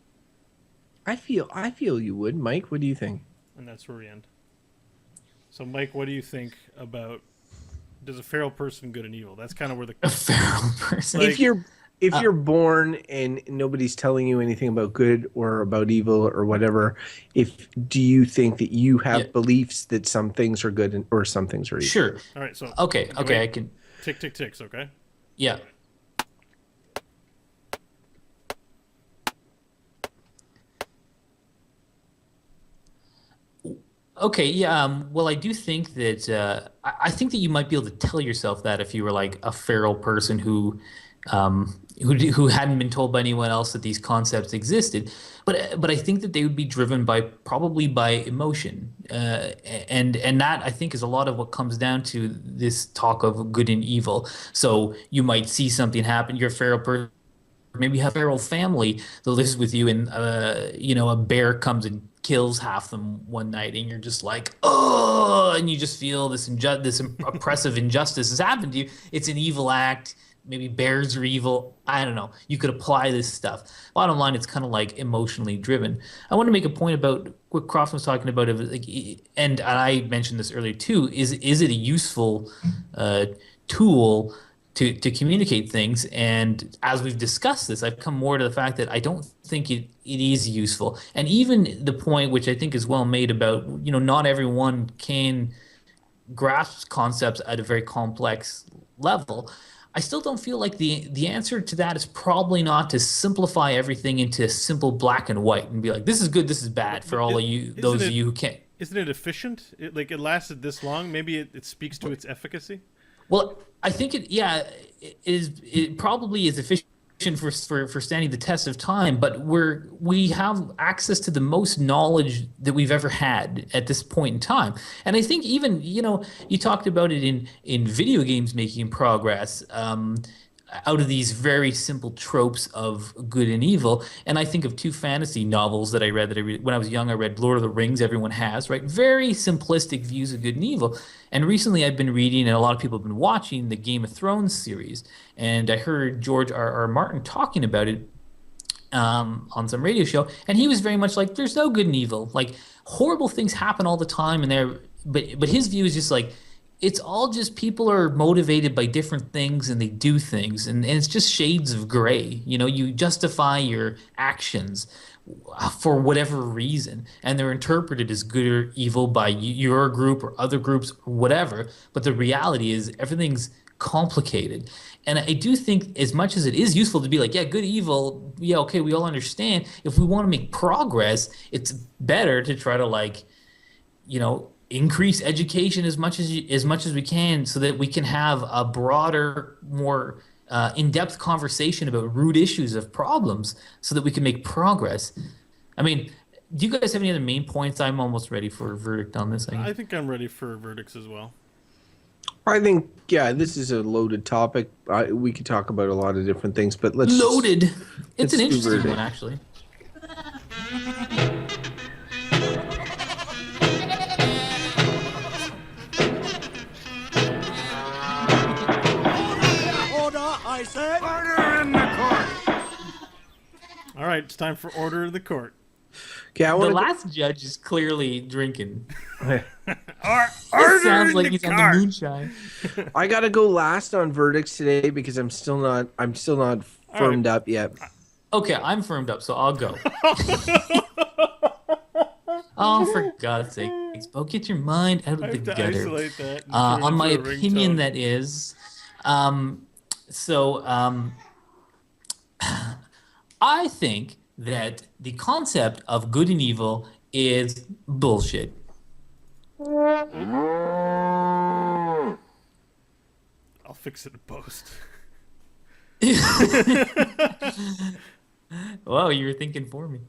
I feel you would. Mike, what do you think? And that's where we end. So, Mike, what do you think about, does a feral person good and evil? That's kind of where the A feral person. Like- If you're born and nobody's telling you anything about good or about evil or whatever, do you think that you have Yeah. beliefs that some things are good or some things are evil? Sure. All right, so Okay, I wait. can. Tick, tick, ticks, okay? Yeah. Okay, yeah. Well, I do think that I think that you might be able to tell yourself that if you were like a feral person who who hadn't been told by anyone else that these concepts existed. But I think that they would be driven by probably by emotion, and that I think is a lot of what comes down to this talk of good and evil. So you might see something happen. You're a feral person. Maybe you have a feral family that lives with you, and a bear comes and kills half them one night, and you're just like, oh, and you just feel this oppressive injustice has happened to you. It's an evil act. Maybe bears are evil. I don't know. You could apply this stuff. Bottom line, it's kind of like emotionally driven. I want to make a point about what Croft was talking about, and I mentioned this earlier too. Is it a useful tool to communicate things? And as we've discussed this, I've come more to the fact that I don't think it is useful. And even the point, which I think is well made, about not everyone can grasp concepts at a very complex level. I still don't feel like the answer to that is probably not to simplify everything into simple black and white and be like, this is good, this is bad for all of you, those of you who can't. Isn't it efficient? It lasted this long. Maybe it speaks to its efficacy. Well, I think it probably is efficient for standing the test of time, but we have access to the most knowledge that we've ever had at this point in time. And I think even, you talked about it in video games making progress, out of these very simple tropes of good and evil. And I think of two fantasy novels that I read when I was young. I read Lord of the Rings. Everyone has, right? Very simplistic views of good and evil. And recently I've been reading, and a lot of people have been watching, the Game of Thrones series. And I heard George R. Martin talking about it on some radio show, and he was very much like, there's no good and evil. Like, horrible things happen all the time, and but his view is just like, it's all just people are motivated by different things and they do things, and it's just shades of gray. You justify your actions for whatever reason, and they're interpreted as good or evil by your group or other groups or whatever. But the reality is everything's complicated. And I do think, as much as it is useful to be like, yeah, good, evil, yeah, okay, we all understand. If we want to make progress, it's better to try to increase education as much as we can, so that we can have a broader, more in-depth conversation about root issues of problems, so that we can make progress. I mean, do you guys have any other main points? I'm almost ready for a verdict on this. I think I'm ready for verdicts as well. I think, yeah, this is a loaded topic. We could talk about a lot of different things, but let's loaded. It's an interesting one, actually. I said, order in the court. All right, it's time for order in the court. Okay, the last judge is clearly drinking. Order sounds in like the he's court. on the moonshine. I gotta go last on verdicts today because I'm still not firmed up yet. Okay, I'm firmed up, so I'll go. Oh, for God's sake, Bo, get your mind out of the gutter. Isolate that On my opinion, ringtone. that is. I think that the concept of good and evil is bullshit. I'll fix it in post. Wow, you were thinking for me.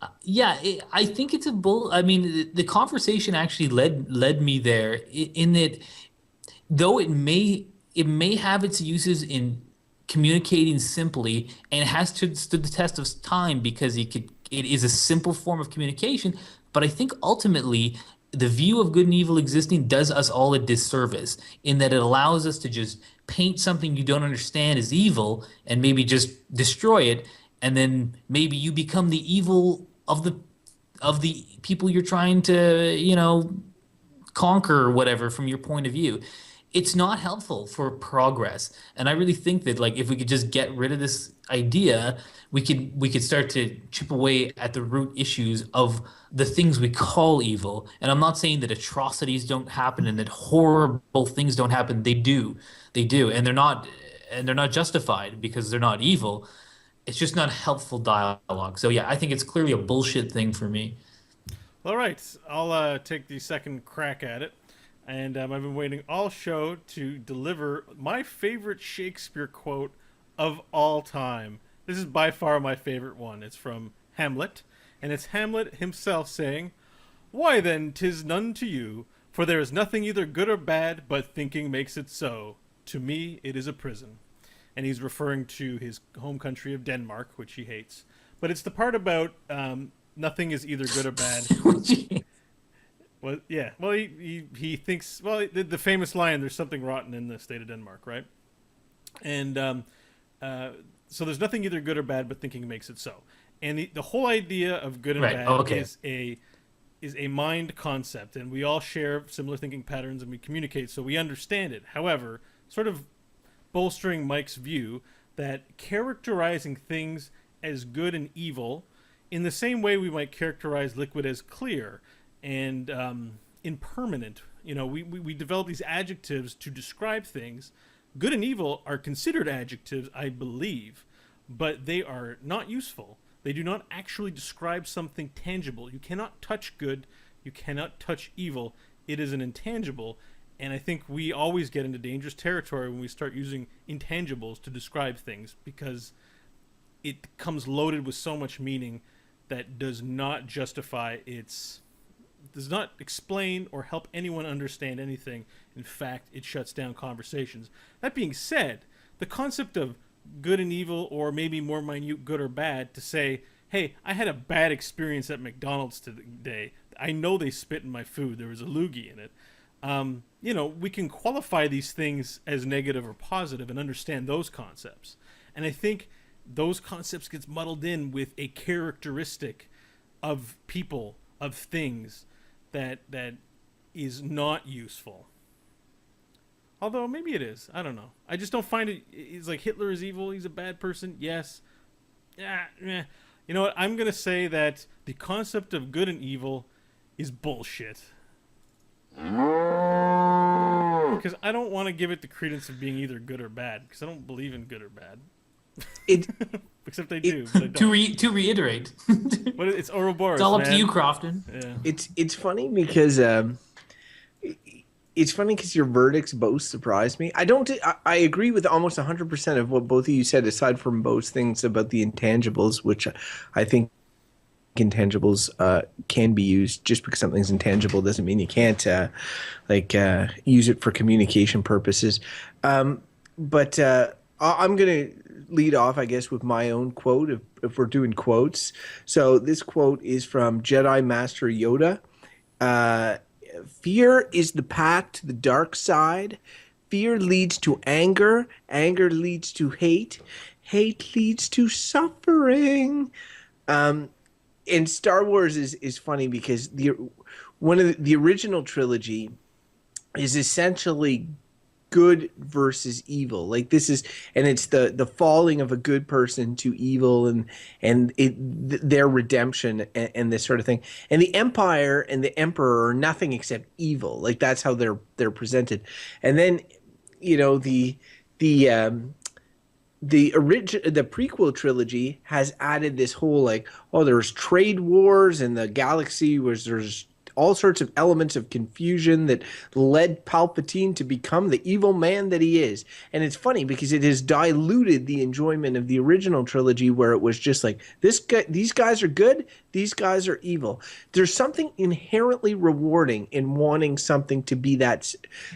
I think it's I mean, the conversation actually led me there, in that, though it may have its uses in communicating simply, and it has stood the test of time because it is a simple form of communication. But I think ultimately the view of good and evil existing does us all a disservice, in that it allows us to just paint something you don't understand as evil and maybe just destroy it, and then maybe you become the evil of the people you're trying to conquer or whatever from your point of view. It's not helpful for progress. And I really think that, like, if we could just get rid of this idea, we could start to chip away at the root issues of the things we call evil. And I'm not saying that atrocities don't happen and that horrible things don't happen. They do. And they're not justified because they're not evil. It's just not helpful dialogue. So yeah, I think it's clearly a bullshit thing for me. All right, I'll take the second crack at it. And I've been waiting all show to deliver my favorite Shakespeare quote of all time. This is by far my favorite one. It's from Hamlet, and it's Hamlet himself saying, "Why then, 'tis none to you, for there is nothing either good or bad, but thinking makes it so. To me, it is a prison." And he's referring to his home country of Denmark, which he hates. But it's the part about nothing is either good or bad. Well, yeah. Well, he thinks. Well, the famous line, "There's something rotten in the state of Denmark," right? And so there's nothing either good or bad, but thinking makes it so. And the whole idea of good and bad is a mind concept, and we all share similar thinking patterns, and we communicate, so we understand it. However, sort of bolstering Mike's view that characterizing things as good and evil, in the same way we might characterize liquid as clear and impermanent. You know, we develop these adjectives to describe things. Good and evil are considered adjectives, I believe, but they are not useful. They do not actually describe something tangible. You cannot touch good. You cannot touch evil. It is an intangible. And I think we always get into dangerous territory when we start using intangibles to describe things, because it comes loaded with so much meaning that does not justify does not explain or help anyone understand anything. In fact, it shuts down conversations. That being said, the concept of good and evil, or maybe more minute good or bad, to say, hey, I had a bad experience at McDonald's today. I know they spit in my food. There was a loogie in it. You know, we can qualify these things as negative or positive and understand those concepts. And I think those concepts gets muddled in with a characteristic of people, of things, that is not useful. Although maybe it is. I don't know. I just don't find it. It's like Hitler is evil. He's a bad person. Yes. Yeah. You know what? I'm going to say that the concept of good and evil is bullshit. Because I don't want to give it the credence of being either good or bad, because I don't believe in good or bad. Except I do. But I don't. To reiterate, But it's Ouroboros. it's all up man. to you, Crofton. Yeah. It's funny because your verdicts both surprised me. I agree with almost 100% of what both of you said, aside from both things about the intangibles, which I think intangibles can be used. Just because something's intangible doesn't mean you can't use it for communication purposes. But I'm gonna lead off, I guess, with my own quote if we're doing quotes. So this quote is from Jedi Master Yoda. Fear is the path to the dark side. Fear leads to anger. Anger leads to hate. Hate leads to suffering. And Star Wars is funny because the original trilogy is essentially good versus evil. Like this is, and it's the falling of a good person to evil and their redemption and this sort of thing. And the Empire and the Emperor are nothing except evil. Like that's how they're presented. And then, you know, the prequel trilogy has added this whole there's trade wars in the galaxy, there's all sorts of elements of confusion that led Palpatine to become the evil man that he is. And it's funny because it has diluted the enjoyment of the original trilogy, where it was just like these guys are good, these guys are evil. There's something inherently rewarding in wanting something to be that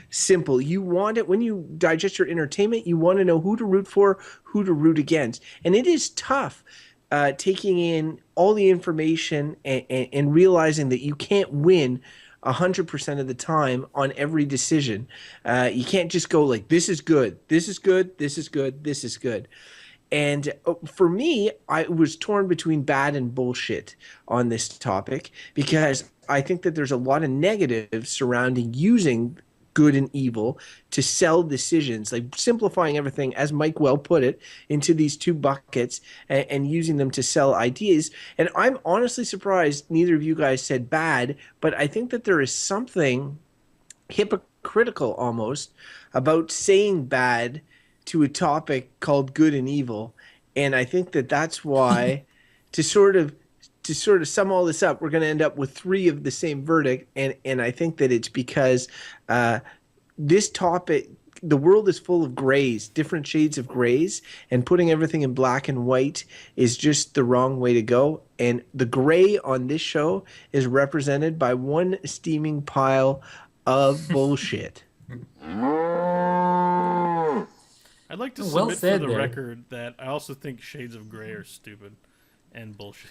simple. You want it when you digest your entertainment, you want to know who to root for, who to root against. And it is tough taking in all the information and realizing that you can't win 100% of the time on every decision. You can't just go like, this is good, this is good, this is good, this is good. And for me, I was torn between bad and bullshit on this topic, because I think that there's a lot of negatives surrounding using good and evil to sell decisions, like simplifying everything, as Mike well put it, into these two buckets and using them to sell ideas. And I'm honestly surprised neither of you guys said bad, but I think that there is something hypocritical almost about saying bad to a topic called good and evil. And I think that that's why to sort of sum all this up, we're going to end up with 3 of the same verdict. And I think that it's because this topic the world is full of grays, different shades of grays, and putting everything in black and white is just the wrong way to go. And the gray on this show is represented by one steaming pile of bullshit. I'd like to Well submit said for the there. record that I also think shades of gray are stupid and bullshit.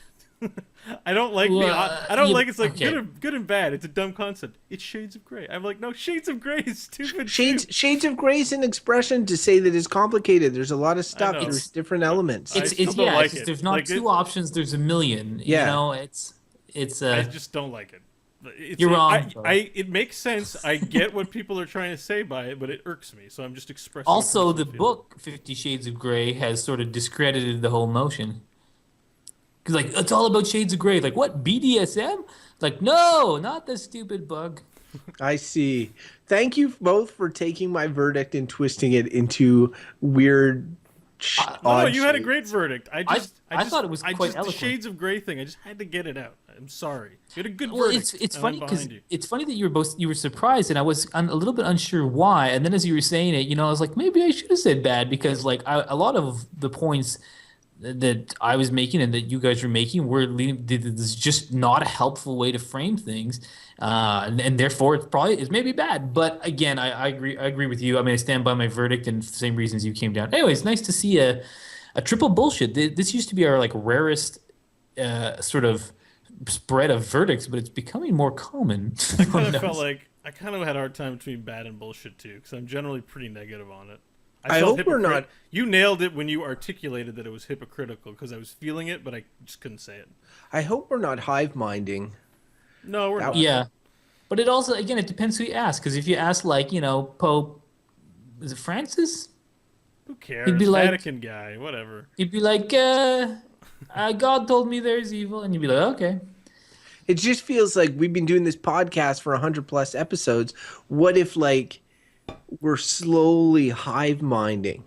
I don't like I don't like it's like okay. good and bad. It's a dumb concept. It's shades of gray. I'm like, no, shades of gray is stupid. Shades of gray is an expression to say that it's complicated. There's a lot of stuff. know. There's different elements. I still don't like it. There's not Like, two options. There's a million. Yeah. You know, it's. I just don't like it. You're wrong, though. It makes sense. I get what people are trying to say by it, but it irks me. So I'm just expressing. Also, the feeling. book 50 Shades of Grey has sort of discredited the whole notion. Because, like, it's all about shades of gray. Like, what, BDSM? Like, no, not this stupid bug. I see. Thank you both for taking my verdict and twisting it into weird, No, odd you had a shades. great verdict. I thought it was quite the eloquent. shades of gray thing. I just had to get it out. I'm sorry. You had a good Well, verdict. it's and funny I'm because behind you. it's funny that you were surprised, and I was a little bit unsure why. And then as you were saying it, I was like, maybe I should have said bad because like a lot of the points that I was making and that you guys were making were leading. This is just not a helpful way to frame things, and therefore it's maybe bad. But again, I agree with you. I mean, I stand by my verdict and for the same reasons you came down. Anyway, it's nice to see a triple bullshit. This used to be our like rarest sort of spread of verdicts, but it's becoming more common. I kind of felt like I kind of had a hard time between bad and bullshit too, because I'm generally pretty negative on it. I felt hope we're not. You nailed it when you articulated that it was hypocritical, because I was feeling it, but I just couldn't say it. I hope we're not hive minding. No, we're not. Yeah, but it also again it depends who you ask. Because if you ask like Pope, is it Francis? Who cares? He'd be like- Vatican guy, whatever. He'd be like, God told me there's evil, and you'd be like, okay. It just feels like we've been doing this podcast for 100+ episodes. What if like we're slowly hive minding?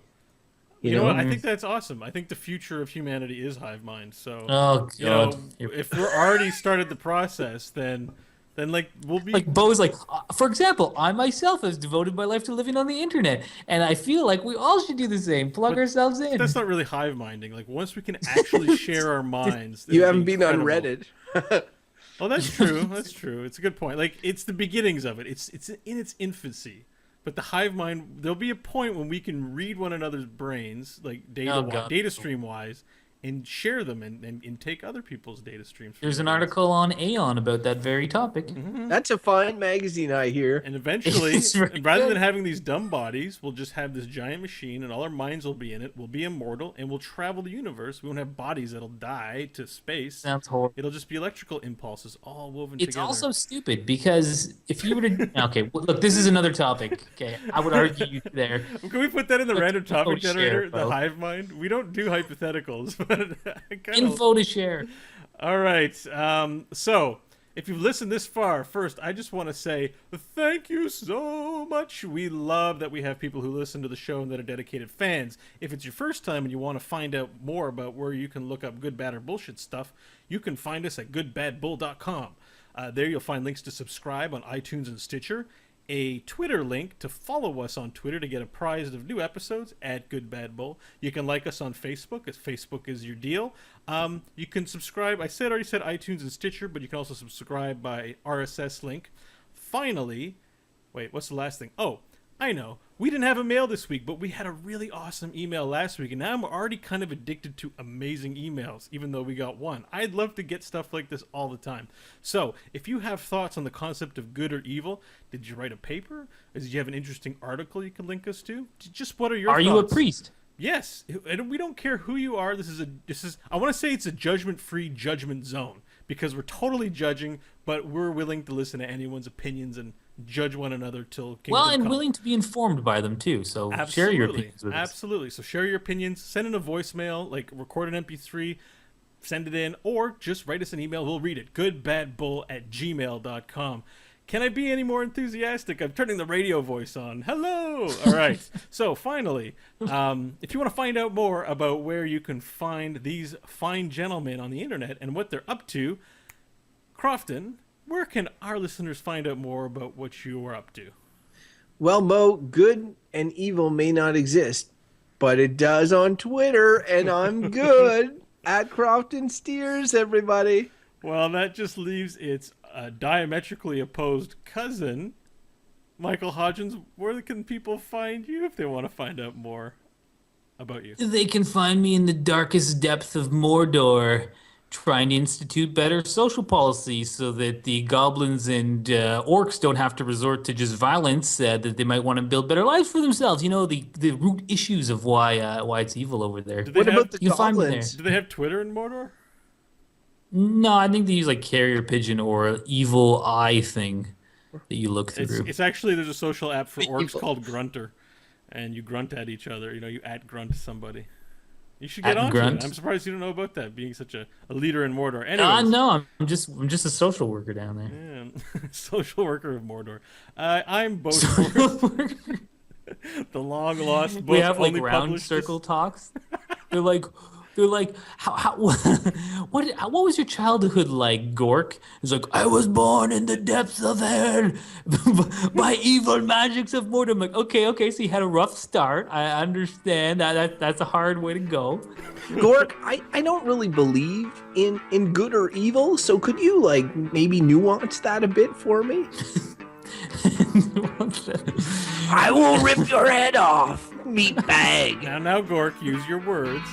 You know what? I think that's awesome. I think the future of humanity is hive mind. So, Oh God. if we're already started the process, then like we'll be Like Bo's like, for example, I myself have devoted my life to living on the internet, and I feel like we all should do the same. Plug ourselves in. That's not really hive minding. Like once we can actually share our minds. You it'll haven't be been on incredible. Reddit. Oh, that's true. That's true. It's a good point. Like it's the beginnings of it. It's in its infancy. But the hive mind, there'll be a point when we can read one another's brains, like data stream wise, and share them and take other people's data streams. There's an article on Aeon about that very topic. That's a fine magazine, I hear. And eventually, It's very rather good. than having these dumb bodies, we'll just have this giant machine, and all our minds will be in it. We'll be immortal, and we'll travel the universe. We won't have bodies that'll die to space. Sounds horrible. It'll just be electrical impulses all woven It's together. also stupid because if you were to okay, well, look, this is another topic. Okay, I would argue you there. Can we put that in the random topic share, generator? The bro. hive mind. We don't do hypotheticals, but I kind of. Info to share. All right. So, if you've listened this far, first, I just want to say thank you so much. We love that we have people who listen to the show and that are dedicated fans. If it's your first time and you want to find out more about where you can look up good, bad, or bullshit stuff, you can find us at goodbadbull.com. There you'll find links to subscribe on iTunes and Stitcher, a Twitter link to follow us on Twitter to get apprised of new episodes at Good Bad Bull. You can like us on Facebook, as Facebook is your deal. You can subscribe. I already said iTunes and Stitcher, but you can also subscribe by RSS link. Finally, wait, what's the last thing? Oh, I know. We didn't have a mail this week, but we had a really awesome email last week, and now I'm already kind of addicted to amazing emails, even though we got one. I'd love to get stuff like this all the time. So, if you have thoughts on the concept of good or evil, did you write a paper? Did you have an interesting article you can link us to? Just what are your thoughts? Are you a priest? Yes, and we don't care who you are. This is I want to say it's a judgment-free judgment zone, because we're totally judging, but we're willing to listen to anyone's opinions and judge one another till kingdom Well, and come. willing to be informed by them too. So share your opinions with us. Absolutely. So share your opinions. Send in a voicemail, like record an MP3, send it in, or just write us an email. We'll read it. goodbadbull@gmail.com. Can I be any more enthusiastic? I'm turning the radio voice on. Hello! All right. So finally, if you want to find out more about where you can find these fine gentlemen on the internet and what they're up to, Crofton, where can our listeners find out more about what you are up to? Well, Mo, good and evil may not exist, but it does on Twitter, and I'm good at Crofton Steers, everybody. Well, that just leaves its diametrically opposed cousin, Michael Hodgins. Where can people find you if they want to find out more about you? They can find me in the darkest depth of Mordor, trying to institute better social policies so that the goblins and orcs don't have to resort to just violence. That they might want to build better lives for themselves. You know, the root issues of why it's evil over there. What about the You can find me there. goblins? Do they have Twitter in Mordor? No, I think they use like carrier pigeon or evil eye thing that you look through. It's actually there's a social app for orcs Evil. called Grunter, and you grunt at each other. You know, you at grunt somebody. You should get At on grunt? it. I'm surprised you don't know about that, being such a leader in Mordor. Anyways, No, I'm just a social worker down there. yeah, social worker of Mordor. I'm Bosworth, the long lost. We have like only round published circle talks. They're like how what was your childhood like, Gork? It's like, I was born in the depths of hell by evil magics of Mordor. I'm like, okay, so you had a rough start. I understand that's a hard way to go. Gork, I don't really believe in good or evil, so could you like maybe nuance that a bit for me? I will rip your head off, meatbag. Now, Gork, use your words.